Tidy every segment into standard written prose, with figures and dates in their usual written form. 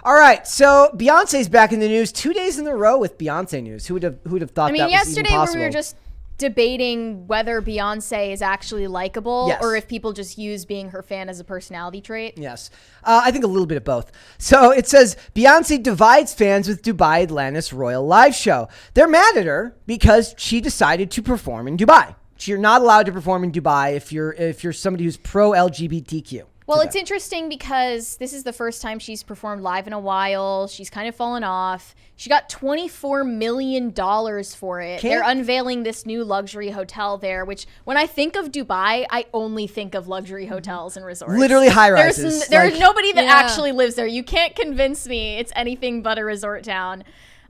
All right, so Beyonce's back in the news 2 days in a row with Beyonce news. Who'd have thought that was even yesterday possible? when we were just debating whether Beyonce is actually likable or if people just use being her fan as a personality trait. Yes. I think a little bit of both. So it says Beyonce divides fans with Dubai Atlantis Royal Live Show. They're mad at her because she decided to perform in Dubai. You're not allowed to perform in Dubai if you're somebody who's pro LGBTQ. Well, it's interesting because this is the first time she's performed live in a while. She's kind of fallen off. She got $24 million for it. They're unveiling this new luxury hotel there, which when I think of Dubai, I only think of luxury hotels and resorts. Literally high rises. There's nobody that actually lives there. You can't convince me it's anything but a resort town.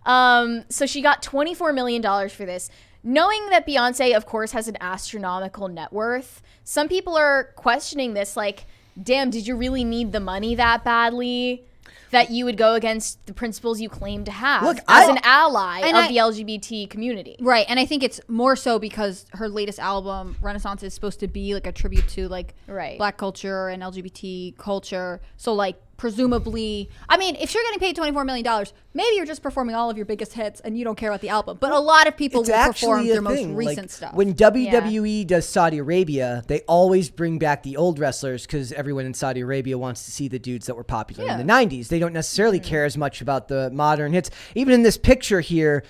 So she got $24 million for this. Knowing that Beyonce, of course, has an astronomical net worth, some people are questioning this like, damn, did you really need the money that badly that you would go against the principles you claim to have as an ally of the LGBT community? Right. And I think it's more so because her latest album, Renaissance, is supposed to be like a tribute to like Black culture and LGBT culture. So like presumably, I mean, if you're getting paid $24 million, maybe you're just performing all of your biggest hits and you don't care about the album. But a lot of people will perform their most recent stuff. When WWE does Saudi Arabia, they always bring back the old wrestlers because everyone in Saudi Arabia wants to see the dudes that were popular in the 90s. They don't necessarily care as much about the modern hits. Even in this picture here,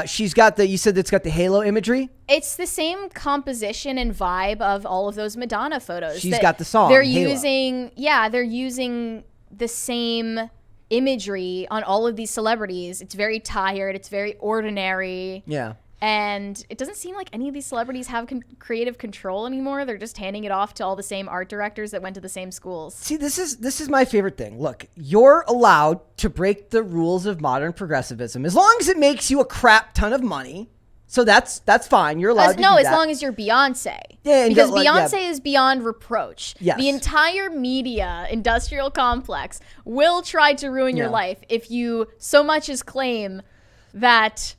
she's got you said it's got the halo imagery? It's the same composition and vibe of all of those Madonna photos. She's got the song, They're Halo. they're using the same imagery on all of these celebrities. It's very tired. It's very ordinary. Yeah. And it doesn't seem like any of these celebrities have creative control anymore. They're just handing it off to all the same art directors that went to the same schools. See, this is my favorite thing. Look, you're allowed to break the rules of modern progressivism as long as it makes you a crap ton of money. So that's fine. You're allowed to do that. No, as long as you're Beyonce. Yeah, because Beyonce is beyond reproach. Yes. The entire media industrial complex will try to ruin your life if you so much as claim that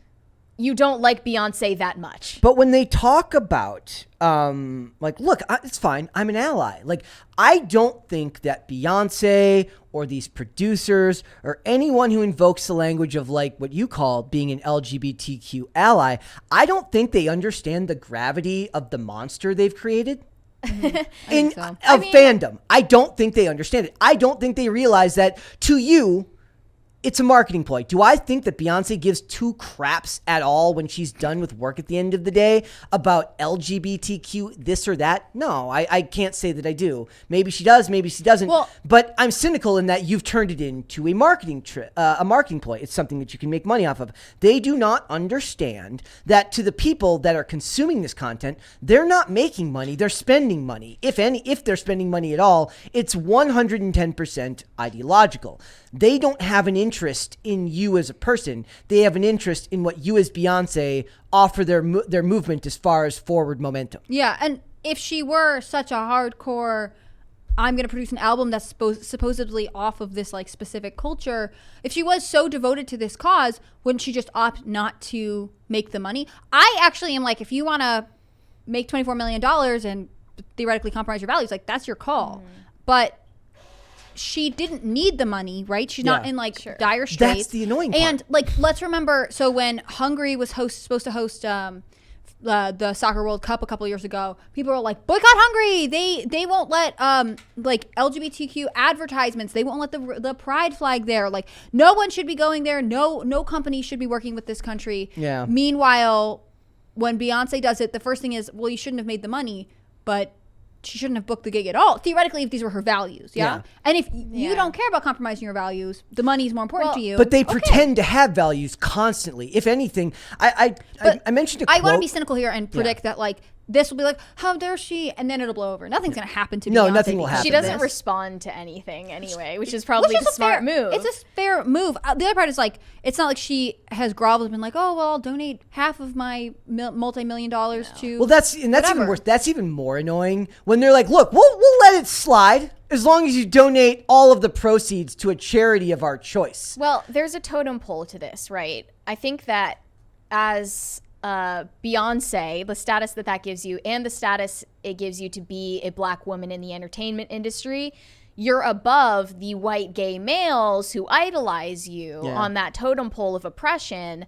you don't like Beyonce that much. But when they talk about, look, it's fine. I'm an ally. Like, I don't think that Beyonce or these producers or anyone who invokes the language of like what you call being an LGBTQ ally, I don't think they understand the gravity of the monster they've created. Fandom. I don't think they understand it. I don't think they realize that to you, it's a marketing ploy. Do I think that Beyonce gives two craps at all when she's done with work at the end of the day about LGBTQ, this or that? No, I can't say that I do. Maybe she does, maybe she doesn't. But I'm cynical in that you've turned it into a marketing ploy. It's something that you can make money off of. They do not understand that to the people that are consuming this content, they're not making money, they're spending money. If they're spending money at all, it's 110% ideological. They don't have an interest in you as a person. They have an interest in what you as Beyonce offer their movement as far as forward momentum. Yeah, and if she were such a hardcore, I'm going to produce an album that's supposedly off of this like specific culture, if she was so devoted to this cause, wouldn't she just opt not to make the money? I actually am like, if you want to make $24 million and theoretically compromise your values, like that's your call. But she didn't need the money, right? She's not in like dire straits. That's the annoying part. And like, let's remember, so when Hungary was supposed to host the Soccer World Cup a couple years ago, people were like, boycott Hungary. They won't let like LGBTQ advertisements. They won't let the pride flag there. Like, no one should be going there. No company should be working with this country. Yeah. Meanwhile, when Beyonce does it, the first thing is, well, you shouldn't have made the money, but she shouldn't have booked the gig at all, theoretically, if these were her values. Yeah. And if you don't care about compromising your values, the money is more important to you. But they pretend to have values constantly. If anything, I mentioned a quote. I want to be cynical here and predict that like this will be like, how dare she? And then it'll blow over. Nothing's going to happen to Beyonce. No, nothing will happen. She doesn't respond to anything anyway, which is probably the smart move. It's a fair move. The other part is like, it's not like she has groveled and been like, oh, well, I'll donate half of my multi-million dollars to Well, that's even worse. That's even more annoying when they're like, look, we'll let it slide as long as you donate all of the proceeds to a charity of our choice. Well, there's a totem pole to this, right? I think that as Beyonce, the status that gives you and the status it gives you to be a Black woman in the entertainment industry, you're above the white gay males who idolize you on that totem pole of oppression.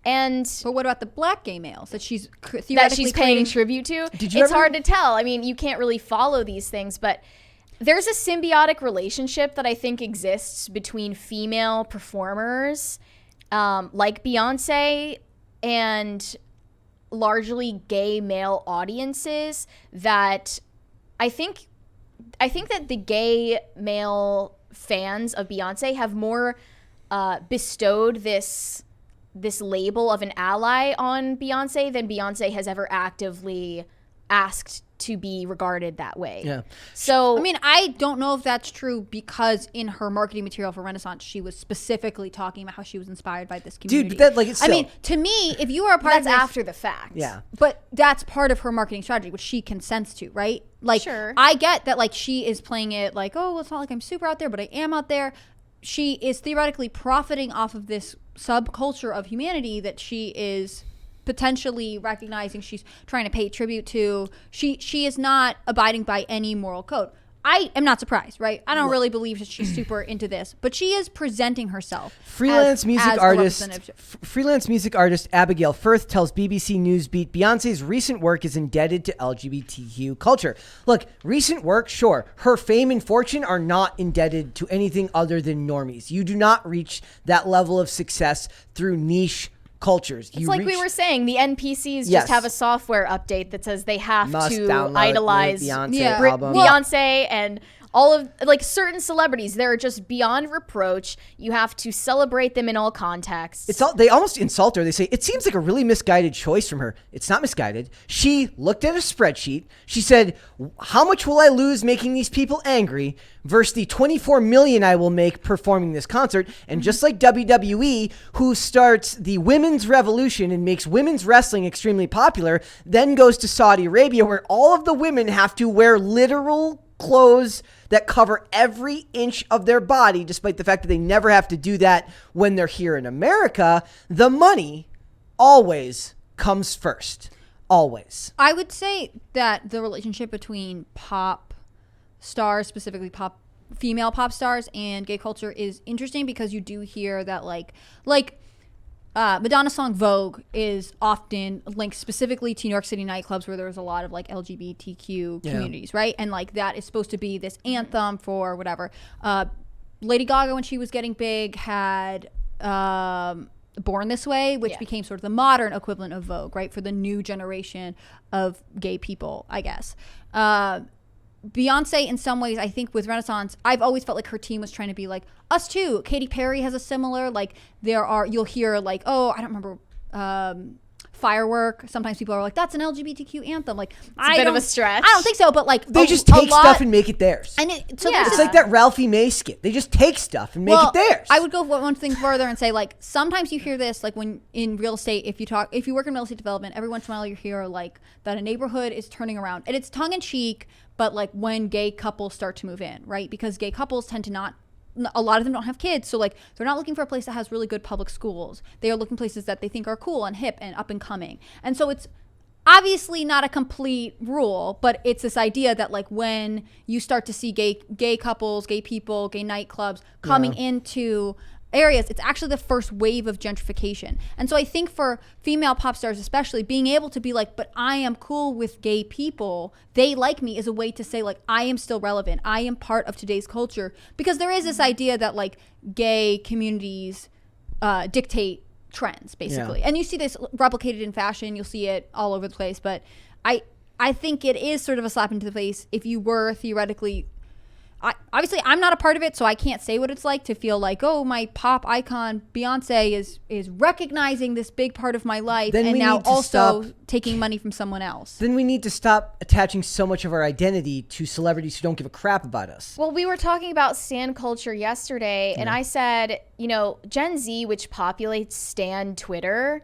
And but what about the black gay males that she's theoretically paying tribute to? It's hard to tell. I mean, you can't really follow these things, but there's a symbiotic relationship that I think exists between female performers like Beyonce and largely gay male audiences that I think that the gay male fans of Beyonce have more bestowed this label of an ally on Beyonce than Beyonce has ever actively asked to be regarded that way. Yeah. So I mean, I don't know if that's true because in her marketing material for Renaissance, she was specifically talking about how she was inspired by this community. Dude, but that, it's still, I mean, to me, if you are a part of that's this, after the fact. Yeah. but that's part of her marketing strategy, which she consents to, right? Like, Sure. I get that, like, she is playing it like, oh, well, it's not like I'm super out there, but I am out there. She is theoretically profiting off of this subculture of humanity that she is potentially recognizing she's trying to pay tribute to. She is not abiding by any moral code. I am not surprised, right? I don't really believe that she's super into this, but she is presenting herself freelance music as a artist representative. freelance music artist Abigail Firth tells BBC Newsbeat Beyonce's recent work is indebted to LGBTQ culture. Look, recent work, sure. Her fame and fortune are not indebted to anything other than normies. You do not reach that level of success through niche cultures. It's like we were saying, the NPCs just have a software update that says they have to idolize Beyonce and all of, like, certain celebrities. They're just beyond reproach. You have to celebrate them in all contexts. They almost insult her. They say, it seems like a really misguided choice from her. It's not misguided. She looked at a spreadsheet. She said, how much will I lose making these people angry versus the $24 million I will make performing this concert? And just like WWE, who starts the women's revolution and makes women's wrestling extremely popular, then goes to Saudi Arabia where all of the women have to wear literal clothes that cover every inch of their body, despite the fact that they never have to do that when they're here in America. The money always comes first. Always. I would say that the relationship between pop stars, specifically female pop stars, and gay culture is interesting because you do hear that like Madonna's song Vogue is often linked specifically to New York City nightclubs where there's a lot of like LGBTQ communities, right? And like that is supposed to be this anthem for whatever. Lady Gaga, when she was getting big, had Born This Way, which became sort of the modern equivalent of Vogue, right? For the new generation of gay people, I guess. Beyonce, in some ways, I think with Renaissance, I've always felt like her team was trying to be like us too. Katy Perry has a similar, like, you'll hear like, oh, I don't remember, Firework. Sometimes people are like, that's an LGBTQ anthem. Like, it's a bit of a stretch. I don't think so, but like they just take stuff and make it theirs. And it's like that Ralphie May skit. They just take stuff and make it theirs. I would go one thing further and say, like, sometimes you hear this, like when in real estate, if you work in real estate development, every once in a while you hear like that a neighborhood is turning around, and it's tongue in cheek, but like when gay couples start to move in, right? Because gay couples tend to not. A lot of them don't have kids, so like they're not looking for a place that has really good public schools. They are looking places that they think are cool and hip and up and coming. And so it's obviously not a complete rule, but it's this idea that like when you start to see gay couples, gay people, gay nightclubs coming into areas, it's actually the first wave of gentrification. And so I think for female pop stars especially, being able to be like, but I am cool with gay people, they like me, is a way to say like, I am still relevant, I am part of today's culture. Because there is this idea that like gay communities dictate trends, basically. And you see this replicated in fashion, you'll see it all over the place, but I think it is sort of a slap into the face if you were theoretically obviously I'm not a part of it, so I can't say what it's like to feel like, oh, my pop icon Beyonce is recognizing this big part of my life, then and now also taking money from someone else. Then we need to stop attaching so much of our identity to celebrities who don't give a crap about us. Well, we were talking about stan culture yesterday, and I said, Gen Z, which populates stan Twitter,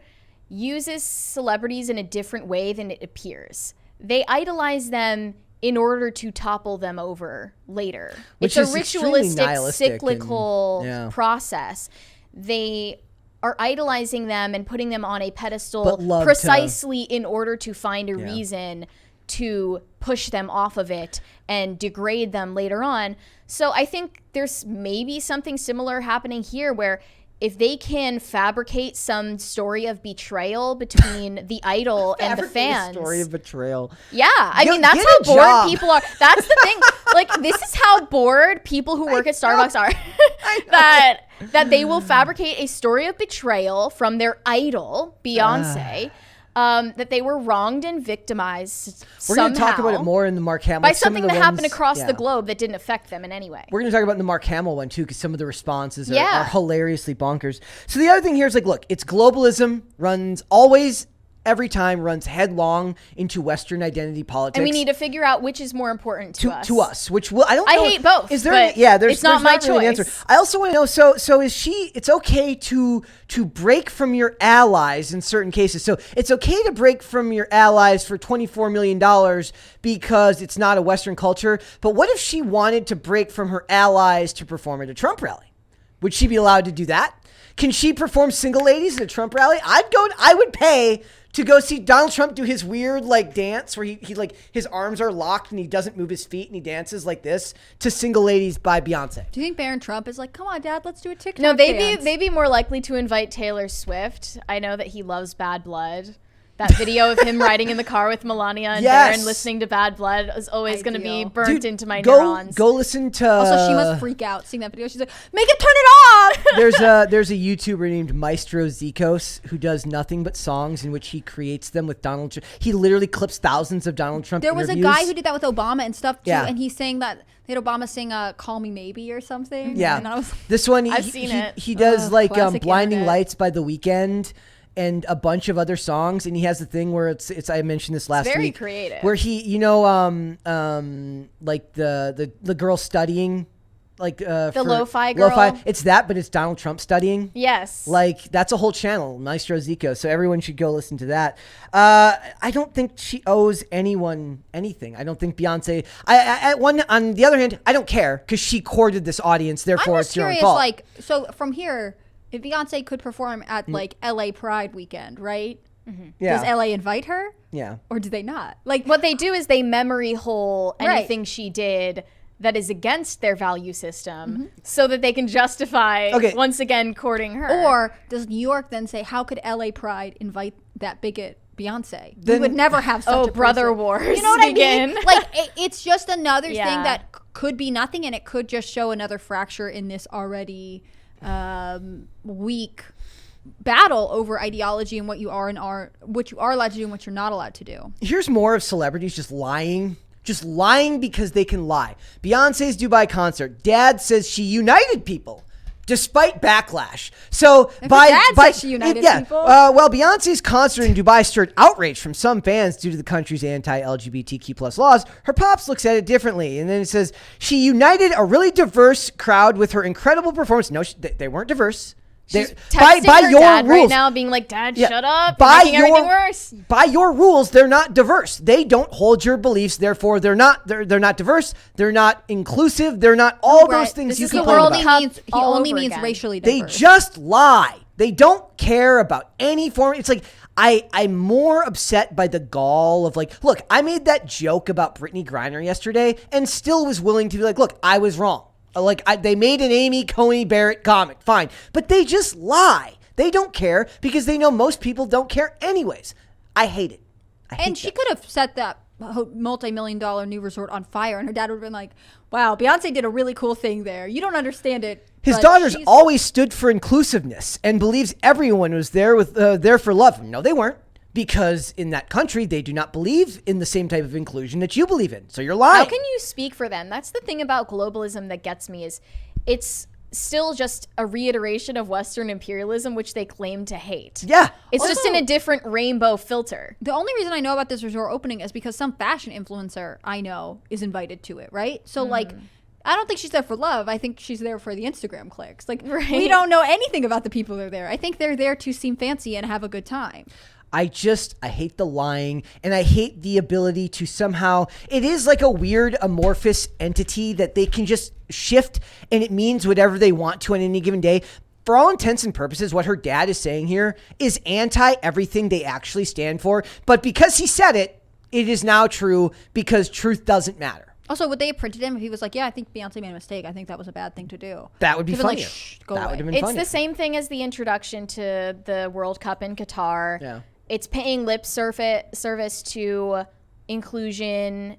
uses celebrities in a different way than it appears. They idolize them in order to topple them over later. Which it's is a ritualistic, cyclical and, process. They are idolizing them and putting them on a pedestal precisely in order to find a reason to push them off of it and degrade them later on. So I think there's maybe something similar happening here where if they can fabricate some story of betrayal between the idol and the fans. Story of betrayal. Yeah, I mean, that's how bored people are. That's the thing. Like, this is how bored people who work at Starbucks are. that they will fabricate a story of betrayal from their idol, Beyonce. That they were wronged and victimized We're going to talk about it more in the Mark Hamill. By something that happened across the globe that didn't affect them in any way. We're going to talk about the Mark Hamill one, too, because some of the responses are hilariously bonkers. So the other thing here is, like, look, it's globalism runs always... every time runs headlong into Western identity politics. And we need to figure out which is more important to us. To us, which will, I don't know. I hate both. Is there it's not my choice. Really an answer. I also want to know, so is it's okay to break from your allies in certain cases. So it's okay to break from your allies for $24 million because it's not a Western culture. But what if she wanted to break from her allies to perform at a Trump rally? Would she be allowed to do that? Can she perform single ladies at a Trump rally? I would pay to go see Donald Trump do his weird like dance where he like his arms are locked and he doesn't move his feet and he dances like this to Single Ladies by Beyonce. Do you think Barron Trump is like, come on, Dad, let's do a TikTok No, dance? they'd be more likely to invite Taylor Swift. I know that he loves Bad Blood. That video of him riding in the car with Melania and Barron listening to Bad Blood is always going to be burnt into my neurons. Go listen to... Also, she must freak out seeing that video. She's like, make it turn it off! There's a YouTuber named Maestro Zikos who does nothing but songs in which he creates them with Donald Trump. He literally clips thousands of Donald Trump interviews. There was a guy who did that with Obama and stuff, too, and he's saying that they had Obama sing Call Me Maybe or something. Yeah. And I was, this one, I've seen it. He does Blinding internet. Lights by The Weeknd and a bunch of other songs, and he has the thing where it's I mentioned this last week. Very creative. Where he, like the girl studying, like the lo-fi girl. Lo-fi. It's that, but it's Donald Trump studying. Yes. Like that's a whole channel, Maestro Zico. So everyone should go listen to that. I don't think she owes anyone anything. I don't think Beyonce. On the other hand, I don't care because she courted this audience. Therefore, it's your own fault. Like, so from here, if Beyonce could perform at like LA Pride weekend, right? Mm-hmm. Yeah. Does LA invite her? Yeah. Or do they not? Like, what they do is they memory hole anything she did that is against their value system so that they can justify once again courting her. Or does New York then say, how could LA Pride invite that bigot Beyonce? We would never have such a brother person. wars. You know what begin. I mean? Like, it's just another thing that could be nothing, and it could just show another fracture in this already weak battle over ideology and what you are and what you are allowed to do and what you're not allowed to do. Here's more of celebrities just lying because they can lie. Beyonce's Dubai concert. Dad says she united people despite backlash. So Dad says she united people. Well, Beyonce's concert in Dubai stirred outrage from some fans due to the country's anti-LGBTQ plus laws. Her pops looks at it differently, and then it says she united a really diverse crowd with her incredible performance. No, they weren't diverse. She's texting her dad right now, being like, "Dad, shut up! You're making everything worse." By your rules, they're not diverse. They don't hold your beliefs. Therefore, they're not diverse. They're not inclusive. They're not all those things you complain about. He only means racially diverse. They just lie. They don't care about any form. It's like I'm more upset by the gall of like, look, I made that joke about Brittany Griner yesterday, and still was willing to be like, look, I was wrong. Like they made an Amy Coney Barrett comic, fine, but they just lie. They don't care because they know most people don't care anyways. I hate it. And she could have set that multi-million-dollar new resort on fire, and her dad would have been like, "Wow, Beyonce did a really cool thing there. You don't understand it." His daughter's always stood for inclusiveness and believes everyone was there there for love. No, they weren't. Because in that country, they do not believe in the same type of inclusion that you believe in. So you're lying. How can you speak for them? That's the thing about globalism that gets me is it's still just a reiteration of Western imperialism, which they claim to hate. Yeah. It's just in a different rainbow filter. The only reason I know about this resort opening is because some fashion influencer I know is invited to it, right? So like, I don't think she's there for love. I think she's there for the Instagram clicks. Like, we don't know anything about the people that are there. I think they're there to seem fancy and have a good time. I hate the lying, and I hate the ability to somehow, it is like a weird amorphous entity that they can just shift and it means whatever they want to on any given day. For all intents and purposes, what her dad is saying here is anti everything they actually stand for. But because he said it, It is now true because truth doesn't matter. Also, would they have printed him if he was like, yeah, I think Beyonce made a mistake. I think that was a bad thing to do. That would be They'd funnier. Like, shh, go that away. would have been It's funnier. the same thing as the introduction to the World Cup in Qatar. Yeah. It's paying lip service to inclusion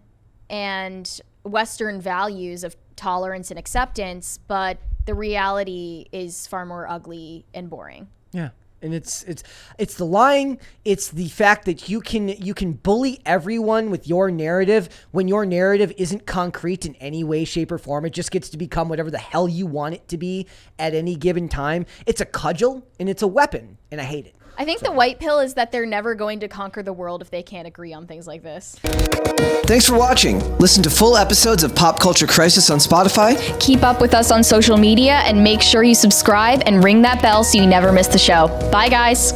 and Western values of tolerance and acceptance, but the reality is far more ugly and boring. Yeah. And it's the lying. It's the fact that you can bully everyone with your narrative when your narrative isn't concrete in any way, shape, or form. It just gets to become whatever the hell you want it to be at any given time. It's a cudgel and it's a weapon, and I hate it. I think the white pill is that they're never going to conquer the world if they can't agree on things like this. Thanks for watching. Listen to full episodes of Pop Culture Crisis on Spotify. Keep up with us on social media and make sure you subscribe and ring that bell so you never miss the show. Bye, guys.